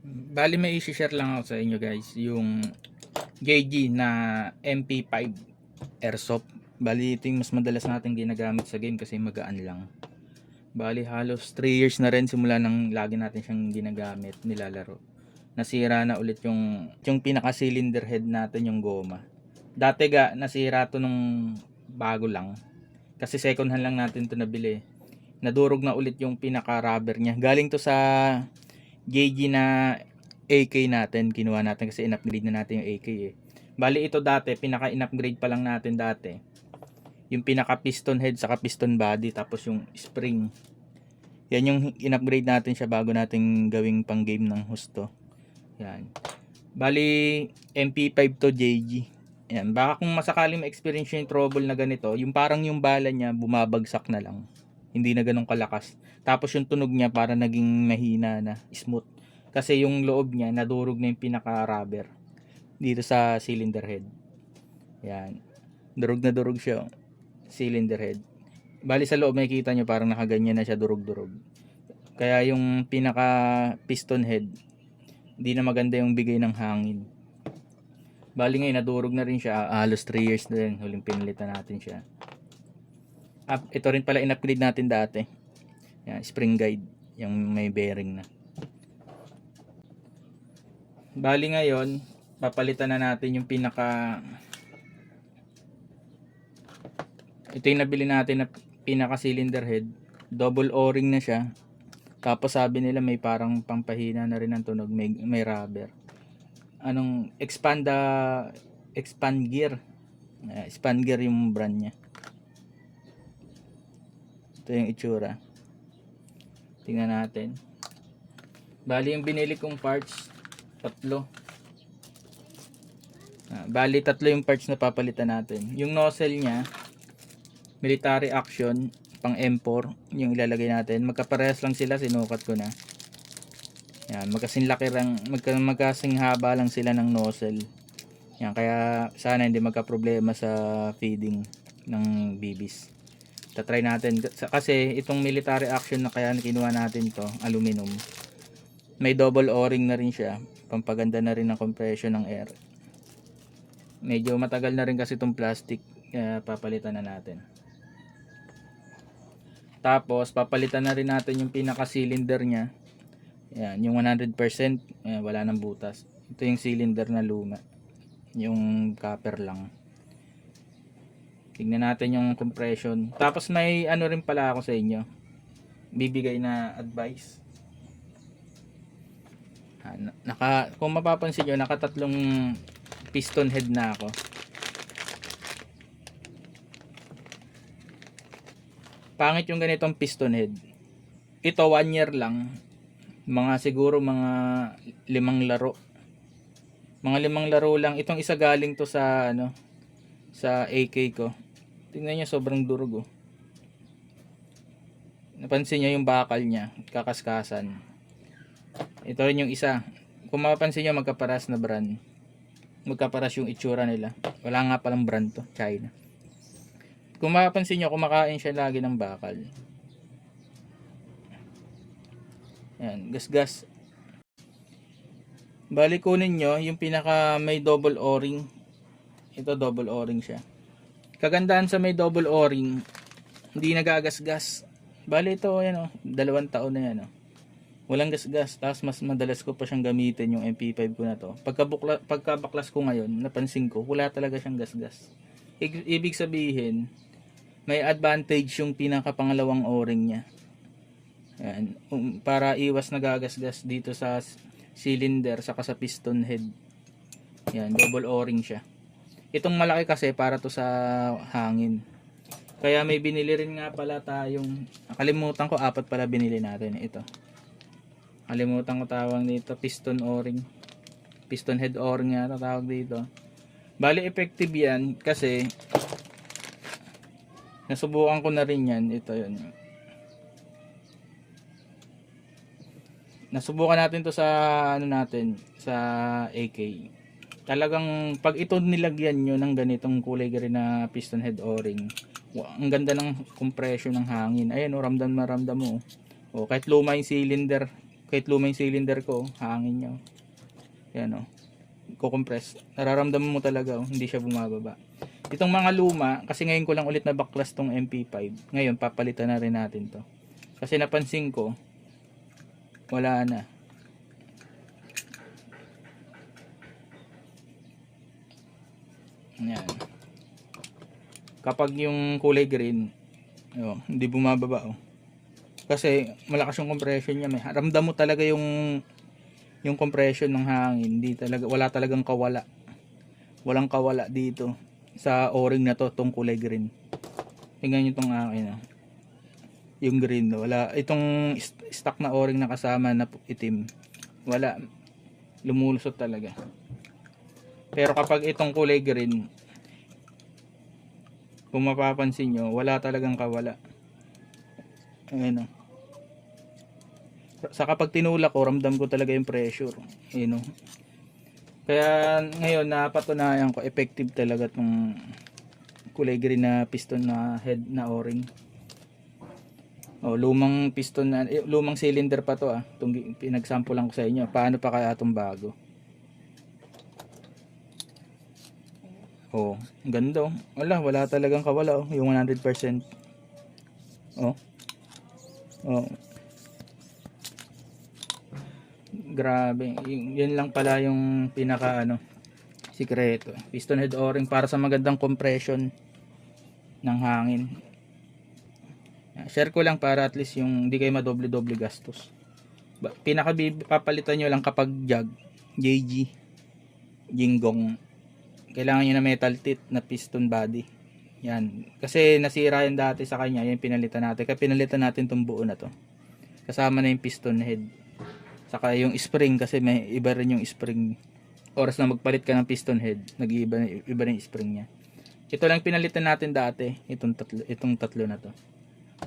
Bali may i-share lang ako sa inyo guys, yung JG na MP5 Airsoft. Bali ito yung mas madalas natin ginagamit sa game kasi magaan lang. Bali halos 3 years na rin simula nang lagi natin siyang ginagamit, nilalaro. Nasira na ulit yung pinaka cylinder head natin, yung goma. Dati nasira to nung bago lang. Kasi second hand lang natin to nabili. Nadurog na ulit yung pinaka rubber niya. Galing to sa JG na AK natin, kinuha natin kasi in-upgrade na natin yung AK eh. Bali ito dati, pinaka in-upgrade pa lang natin dati. Yung pinaka piston head saka piston body tapos yung spring. Yan yung in-upgrade natin siya bago natin gawing pang game ng husto. Yan. Bali MP5 to JG. Yan, baka kung masakaling ma-experience yung trouble na ganito, yung parang yung bala niya bumabagsak na lang. Hindi na ganun kalakas. Tapos yung tunog niya para naging mahina na, smooth. Kasi yung loob niya nadurog na yung pinaka rubber dito sa cylinder head. Yan. Durog na durog siya. Cylinder head. Bali sa loob makikita nyo parang nakaganyan na siya, durog-durog. Kaya yung pinaka piston head hindi na maganda yung bigay ng hangin. Bali ngayon nadurog na rin siya, halos 3 years na rin huling pinalitan natin siya. Ito rin pala in-upgrade natin dati. Yan, spring guide, yung may bearing na. Bali ngayon papalitan na natin yung pinaka, ito yung nabili natin na pinaka cylinder head, double o-ring na siya. Tapos sabi nila may parang pampahina na rin ang tunog, may rubber. Expand gear. Expand gear yung brand niya. Ito yung itsura. Tingnan natin. Bali yung binili kong parts, tatlo. Bali tatlo yung parts na papalitan natin. Yung nozzle niya, military action, pang M4, yung ilalagay natin. Magkaparehas lang sila, sinukat ko na. Yan, magkasing laki lang, magkasing haba lang sila ng nozzle. Yan, kaya sana hindi magka-problema sa feeding ng BBs. Tatry natin kasi itong military action na kaya kinuha natin to, aluminum. May double o-ring na rin siya, pampaganda na rin ng compression ng air. Medyo matagal na rin kasi itong plastic, kaya papalitan na natin. Tapos papalitan na rin natin yung pinaka cylinder niya. Yan, yung 100%, wala nang butas. Ito yung cylinder na luma, yung copper lang. Tingnan natin yung compression. Tapos may ano rin pala ako sa inyo, bibigay na advice. Kung mapapansin nyo, nakatatlong piston head na ako. Pangit yung ganitong piston head. Ito 1 year lang. Siguro mga 5 laro. Mga 5 laro lang. Itong isa galing to sa sa AK ko. Tingnan niyo, sobrang durog oh. Napansin niyo yung bakal niya, kakaskasan. Ito rin yung isa. Kung mapapansin niyo, magkaparas na brand. Magkaparas yung itsura nila. Wala nga palang brand to, China. Kung mapapansin niyo, kumakain siya lagi ng bakal. Yan, gas-gas. Bali kunin nyo yung pinaka may double o-ring. Ito double o-ring siya. Kagandahan sa may double o-ring, hindi nagagasgas. Bali ito, yan 2 taon na yan walang gasgas. Tapos mas madalas ko pa siyang gamitin yung MP5 ko na to. Pagkabaklas ko ngayon, napansin ko wala talaga siyang gasgas. Ibig sabihin may advantage yung pinaka pangalawang o-ring niya. Yan, para iwas nagagasgas dito sa cylinder saka sa piston head. Yan, double o-ring siya. Itong malaki kasi para to sa hangin. Kaya may binili rin nga pala tayong, nakalimutan ko, 4 pala binili natin ito. Kalimutan ko tawag dito, piston o-ring. Piston head o-ring nga tawag dito. Bali effective yan kasi nasubukan ko na rin yan. Ito yun. Nasubukan natin to sa sa AK. Talagang pag ito nilagyan nyo ng ganitong kulay green na piston head o-ring, ang ganda ng compression ng hangin. Ayan ramdam na ramdam mo. Kahit luma yung cylinder, kahit luma yung cylinder ko, hangin niya. Yan oh. Ko-compress. Nararamdaman mo talaga oh, hindi siya bumababa. Itong mga luma, kasi ngayon ko lang ulit na baklas tong MP5. Ngayon, papalitan na rin natin to. Kasi napansin ko, wala na. Yan. Kapag yung kulay green, oh, hindi bumababa oh. Kasi malakas yung compression niya. Ramdam mo talaga yung compression ng hangin. Hindi talaga, wala talagang kawala. Walang kawala dito sa o-ring na to, tong kulay green. Tingnan niyo tong akin, yung green, wala. Itong stock na o-ring na kasama na itim, wala, lumulusot talaga. Pero kapag itong kulay green, kung mapapansin nyo, wala talagang kawala. Ayan o. Sa kapag tinulak ko, ramdam ko talaga yung pressure. Ayan o. Kaya ngayon napatunayan ko effective talaga tong kulay green na piston na head na o-ring. Oh, lumang piston na, lumang cylinder pa to ah. Itong pinagsample lang ko sa inyo. Paano pa kaya itong bago? Oh, ganda oh. Wala talagang kawala oh, yung 100%. Oh. Oh. Grabe, yun lang pala yung pinaka sikreto. Piston head o-ring para sa magandang compression ng hangin. Share ko lang para at least yung hindi kayo madoble-doble gastos. Pinaka papalitan nyo lang kapag JG, Jinggong. Kailangan nyo na metal teeth na piston body. Yan. Kasi nasira yan dati sa kanya, yan pinalitan natin. Kaya pinalitan natin tong buo na to. Kasama na yung piston head. Saka yung spring, kasi may iba rin yung spring. Oras na magpalit ka ng piston head, nag-iiba iba rin yung spring niya. Ito lang pinalitan natin dati, itong tatlo na to.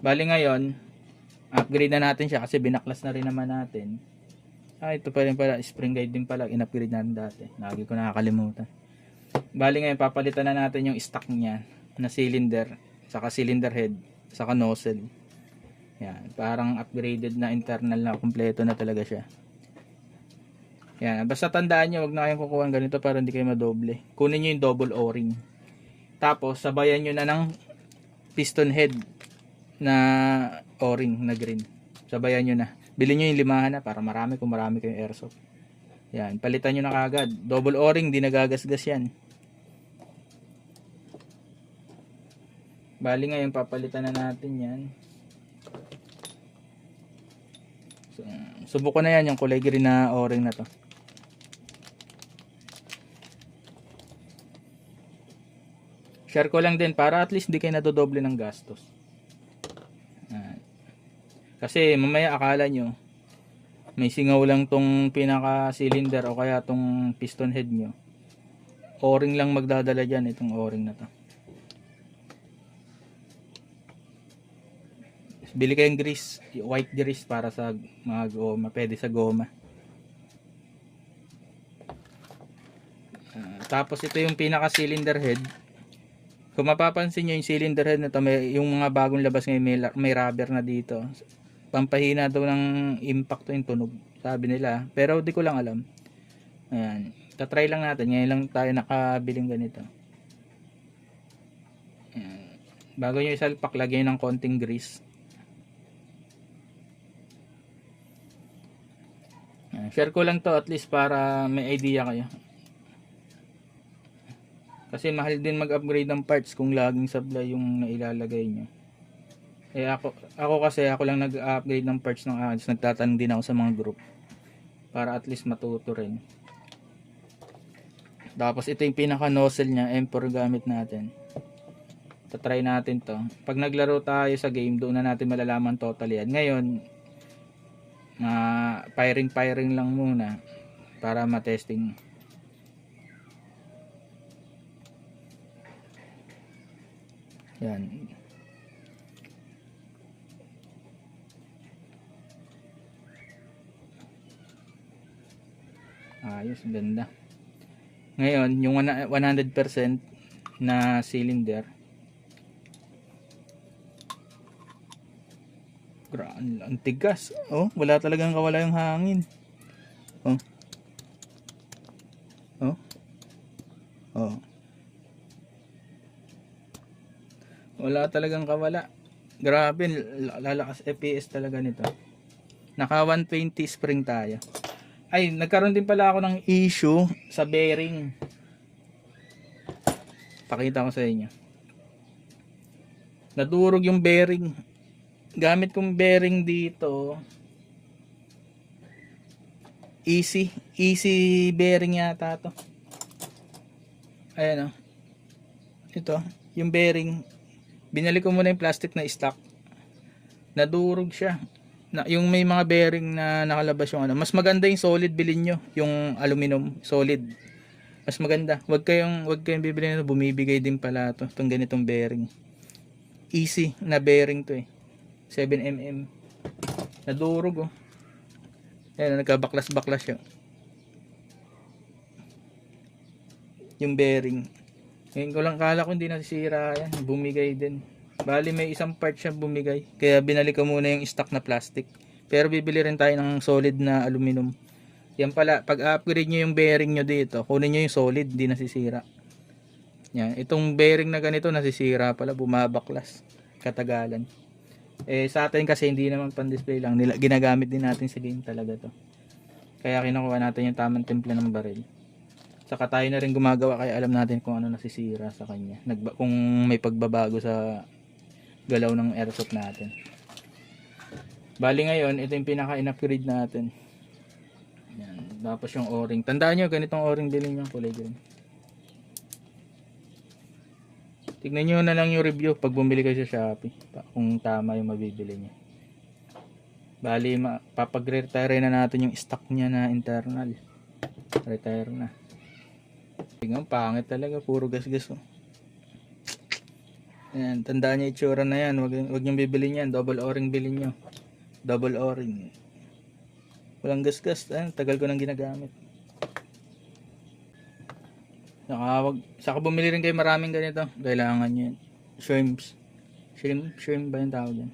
Bali ngayon, upgrade na natin siya kasi binaklas na rin naman natin. Ito pa rin pala, spring guide din pala, in-upgrade natin dati. Lagi ko nakakalimutan. Bali ngayon, papalitan na natin yung stock niya na cylinder, saka cylinder head, saka nozzle. Yan, parang upgraded na internal na, kompleto na talaga siya. Yan, basta tandaan nyo, wag na kayong kukuha ng ganito para hindi kayo madoble. Kunin nyo yung double o-ring. Tapos, sabayan nyo na ng piston head na o-ring na green. Sabayan nyo na. Bilhin nyo yung limahan na para marami kung marami kayong airsoft. Yan, palitan nyo na kagad. Double o-ring, di nagagasgas yan. Bali ngayon, papalitan na natin yan. Subukan na yan yung kulay green na o-ring na to. Share ko lang din para at least hindi kayo nadodoble ng gastos. Kasi mamaya akala nyo may singaw lang tong pinaka cylinder o kaya tong piston head nyo. O-ring lang magdadala dyan, itong o-ring na to. Bili kayong grease, white grease para sa mga goma, pwede sa goma. Tapos ito yung pinaka cylinder head. Kung mapapansin nyo yung cylinder head na to, yung mga bagong labas ngayon may rubber na dito. Pampahina daw ng impact yung tunog, sabi nila, pero di ko lang alam. Ayan, tatry lang natin, ngayon lang tayo nakabiling ganito. Ayan. Bago nyo isalpak, lagyan ng konting grease. Ayan. Share ko lang to at least para may idea kayo, kasi mahal din mag-upgrade ng parts kung laging supply yung nailalagay nyo. Ako kasi ako lang nag-upgrade ng parts ng ads. Nagtatanong din ako sa mga group para at least matuto rin. Tapos ito yung pinaka nozzle nya, M4 gamit natin. Tatry natin to. Pag naglaro tayo sa game, doon na natin malalaman total yan. Ngayon, firing lang muna para matesting. Yan. Ayos, ganda. Ngayon, yung 100% na cylinder. Grabe. Ang tigas. Oh, wala talagang kawala yung hangin. Oh. Oh. Oh. Wala talagang kawala. Grabe, lalakas FPS talaga nito. Naka 120 spring tayo. Ay, nagkaroon din pala ako ng issue sa bearing. Pakita ko sa inyo. Nadurog yung bearing. Gamit kong bearing dito. Easy bearing yata to. Ayan o. Ito, yung bearing. Binalik ko muna yung plastic na stock. Nadurog siya. Yung may mga bearing na nakalabas yung ano. Mas maganda yung solid, bilhin nyo. Yung aluminum, solid. Mas maganda. Wag kayong bibili nito. Bumibigay din pala to. Itong ganitong bearing. Easy na bearing to eh. 7mm. Nadurog oh. Ayan, nagkabaklas-baklas siya. Yung bearing. Ngayon ko lang kala ko hindi nasisira yan. Bumigay din. Bali may isang part siya bumigay. Kaya binalik ko muna yung stock na plastic. Pero bibili rin tayo ng solid na aluminum. Yan pala, pag upgrade nyo yung bearing nyo dito, kunin nyo yung solid, hindi nasisira. Yan. Itong bearing na ganito nasisira pala, bumabaklas. Katagalan. Eh sa atin kasi hindi naman pan display lang, ginagamit din natin sa game talaga to. Kaya kinukuha natin yung tamang timpla ng baril. Saka tayo na rin gumagawa kaya alam natin kung ano nasisira sa kanya. Kung may pagbabago sa galaw ng airsoft natin. Bali ngayon, ito yung pinaka in-upgrade natin. Yan. Tapos yung o-ring. Tandaan nyo, ganitong o-ring bilhin nyo kulay green. Tignan nyo na lang yung review pag bumili kayo sa Shopee. Kung tama yung mabibili nyo. Bali, papag-retire na natin yung stock niya na internal. Retire na. Tingnan, pangit talaga. Puro gas-gas. Oh. Ayan, tandaan nyo itsura na yan. Wag nyo bibili yan. Double o-ring bilhin nyo. Double o-ring. Walang gas-gas. Ayan, tagal ko nang ginagamit. Saka bumili rin kayo maraming ganito. Kailangan nyo yan. Shrimp ba yung tawag yan?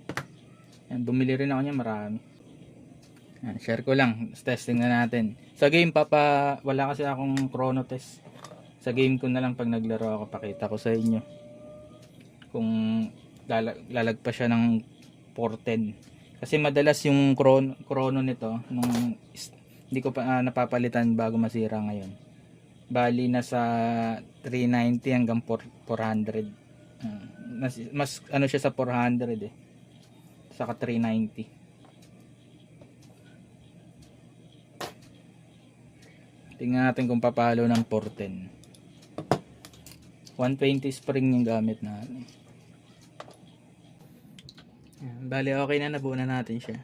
Yan, bumili rin ako niya marami. Yan, share ko lang. Testing na natin. Sa game wala kasi akong chrono test. Sa game ko na lang pag naglaro ako, pakita ko sa inyo. Kung lalagpas siya ng 410. Kasi madalas yung chrono nito, hindi ko pa napapalitan bago masira ngayon. Bali nasa 390 hanggang 400. Mas ano siya sa 400 eh. Saka 390. Tingnan natin kung papalo ng 410. 120 spring yung gamit natin. Bali okay na, nabuo na natin siya.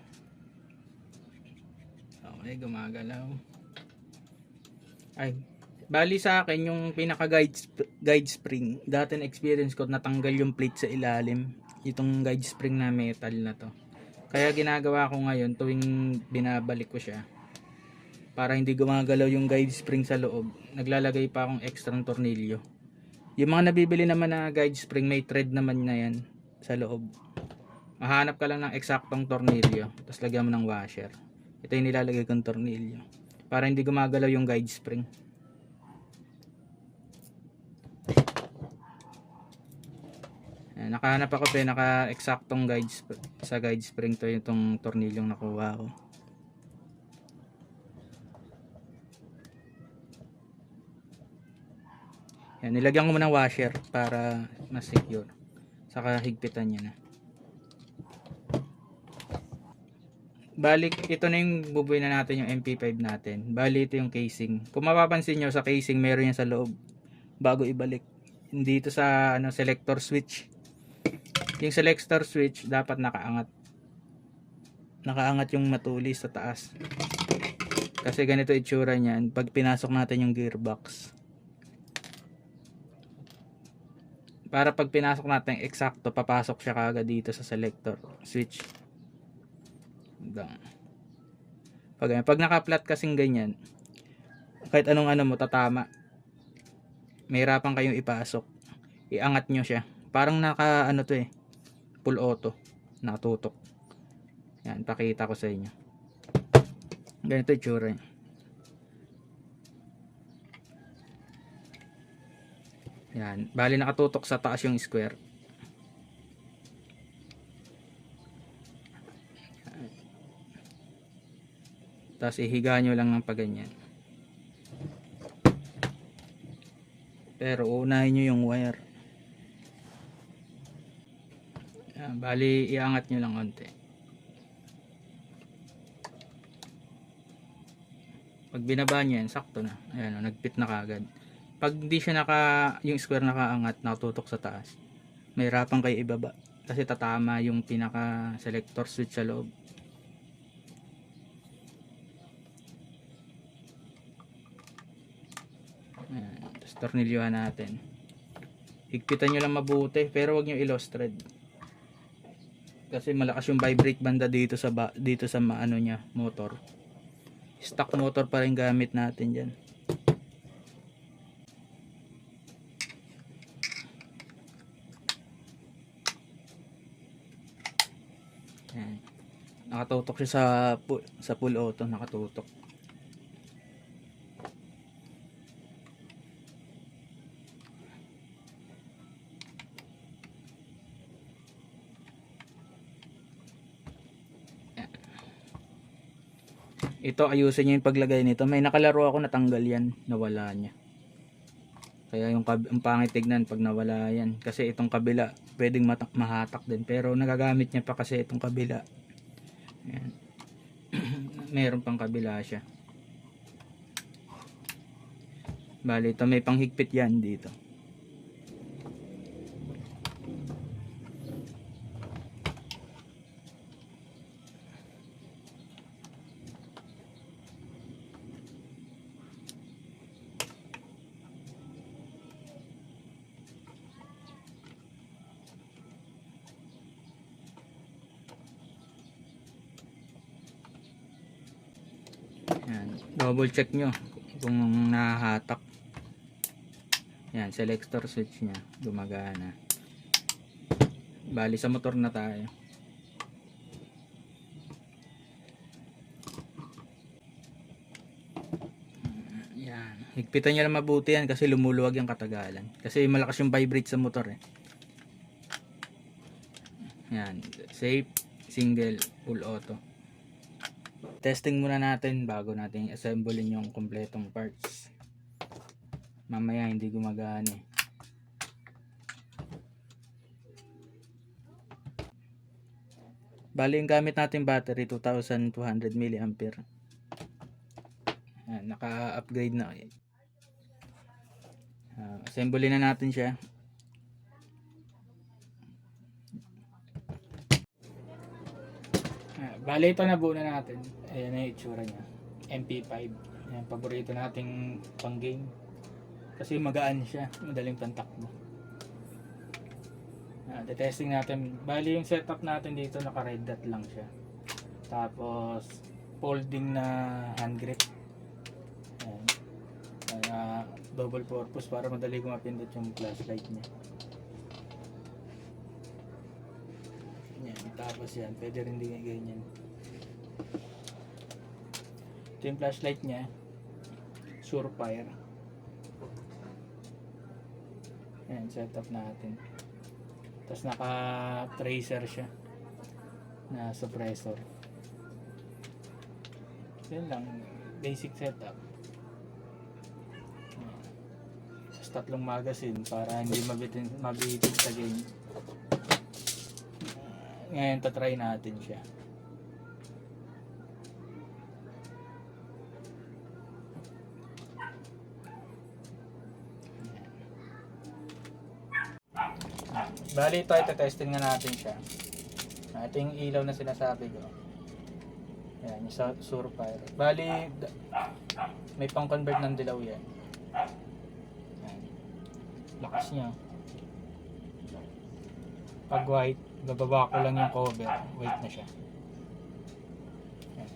Okay, gumagalaw. Ay, bali sa akin yung pinaka guide spring, dati na experience ko natanggal yung plate sa ilalim, itong guide spring na metal na to. Kaya ginagawa ko ngayon tuwing binabalik ko siya, para hindi gumagalaw yung guide spring sa loob, naglalagay pa akong extra tornilyo. Yung mga nabibili naman na guide spring may thread naman na yan sa loob. Mahanap ka lang ng eksaktong tornilyo, tapos lagyan mo ng washer. Ito yung nilalagay kong tornilyo para hindi gumagalaw yung guide spring. Nakahanap ako naka-eksaktong sa guide spring to itong tornilyong nakuha ko. Yan, nilagyan ko muna ng washer para mas secure. Saka higpitan niya na. Balik, ito na yung bubuin na natin yung MP5 natin. Bali, ito yung casing. Kung mapapansin nyo sa casing, meron yan sa loob bago ibalik. Dito sa selector switch. Yung selector switch dapat nakaangat. Nakaangat yung matulis sa taas. Kasi ganito itsura niyan pag pinasok natin yung gearbox. Para pag pinasok natin eksakto, papasok siya kaagad dito sa selector switch. Pag naka-flat kasing ganyan, kahit anong mo tatama. Mahirapan kayong ipasok. Iangat nyo siya. Parang naka to eh, full auto, nakatutok. Yan, pakita ko sa inyo. Ganito yung tsura niya. Yan, bali nakatutok sa taas yung square. Tapos ihiga nyo lang ng paganyan. Pero unahin nyo yung wire. Yan, bali iangat nyo lang konti. Pag binaba nyo yan, sakto na. Ayan, nagpit na kagad. Pag hindi siya yung square nakaangat, nakatutok sa taas, may hirapan kayo ibaba. Kasi tatama yung pinaka selector switch sa loob. Ayan, tapos tornilyuhan natin. Higpitan nyo lang mabuti, pero wag nyo i-lost thread. Kasi malakas yung vibrate banda dito sa ano niya, motor. Stock motor pa rin gamit natin dyan. Ayan. Nakatutok siya sa full auto, nakatutok. Ito ayusin niyo yung paglagay nito. May nakalaro ako, natanggal yan, nawala niya. Kaya yung ang pangit tignan pag nawala yan. Kasi itong kabila pwedeng mahatak din, pero nagagamit niya pa kasi itong kabila. Ayan. Meron pang kabila siya. Bali ito may panghigpit yan dito. Yan, double check nyo kung nahahatak. Yan, selector switch nya gumagana. Bali sa motor na tayo. Yan, higpitan nyo lang mabuti yan kasi lumuluwag yung katagalan. Kasi malakas yung vibrate sa motor eh. Yan, safe, single, full auto. Testing muna natin bago natin assemblein yung kompletong parts. Mamaya hindi gumagana eh. Bali yung gamit natin battery 2200 mAh. Naka-upgrade na. Assemblein na natin siya. Bali ito nabuo na natin. Ayan na yung itsura niya. MP5. Ayan, paborito nating pang game. Kasi magaan siya. Madaling pantakbo. Testing natin. Bali yung setup natin dito naka red dot lang siya. Tapos folding na hand grip. Ayan. Double purpose para madali ko mapindot yung flashlight niya. Ayan. Tapos yan. Pwede rin din ganyan. Ito yung flashlight niya, Surefire. Ayan, setup natin. Tapos naka tracer siya na suppressor. Yan lang, basic setup. Tapos tatlong magazine para hindi mabitin sa game. Ngayon tatry natin siya. Bali ito, testing na natin siya. Ito yung ilaw na sinasabi ko. Ayan, yung Surefire. Bali, may pang convert ng dilaw yan. Ayan. Lakas niya. Pag white, bababa ko lang yung cover. White na siya. Ayan.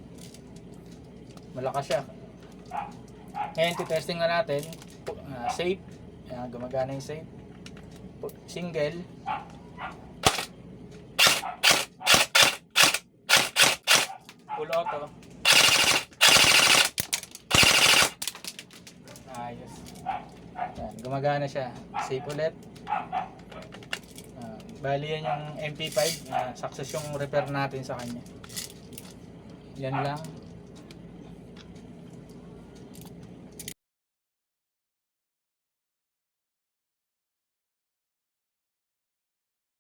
Malakas siya. Ngayon, testing na natin. Safe. Ayan, gumagana yung safe. Single. full auto. Ayos. Yan, gumagana siya. Safe ulit. Bali yan yung MP5. Success yung repair natin sa kanya. Yan lang.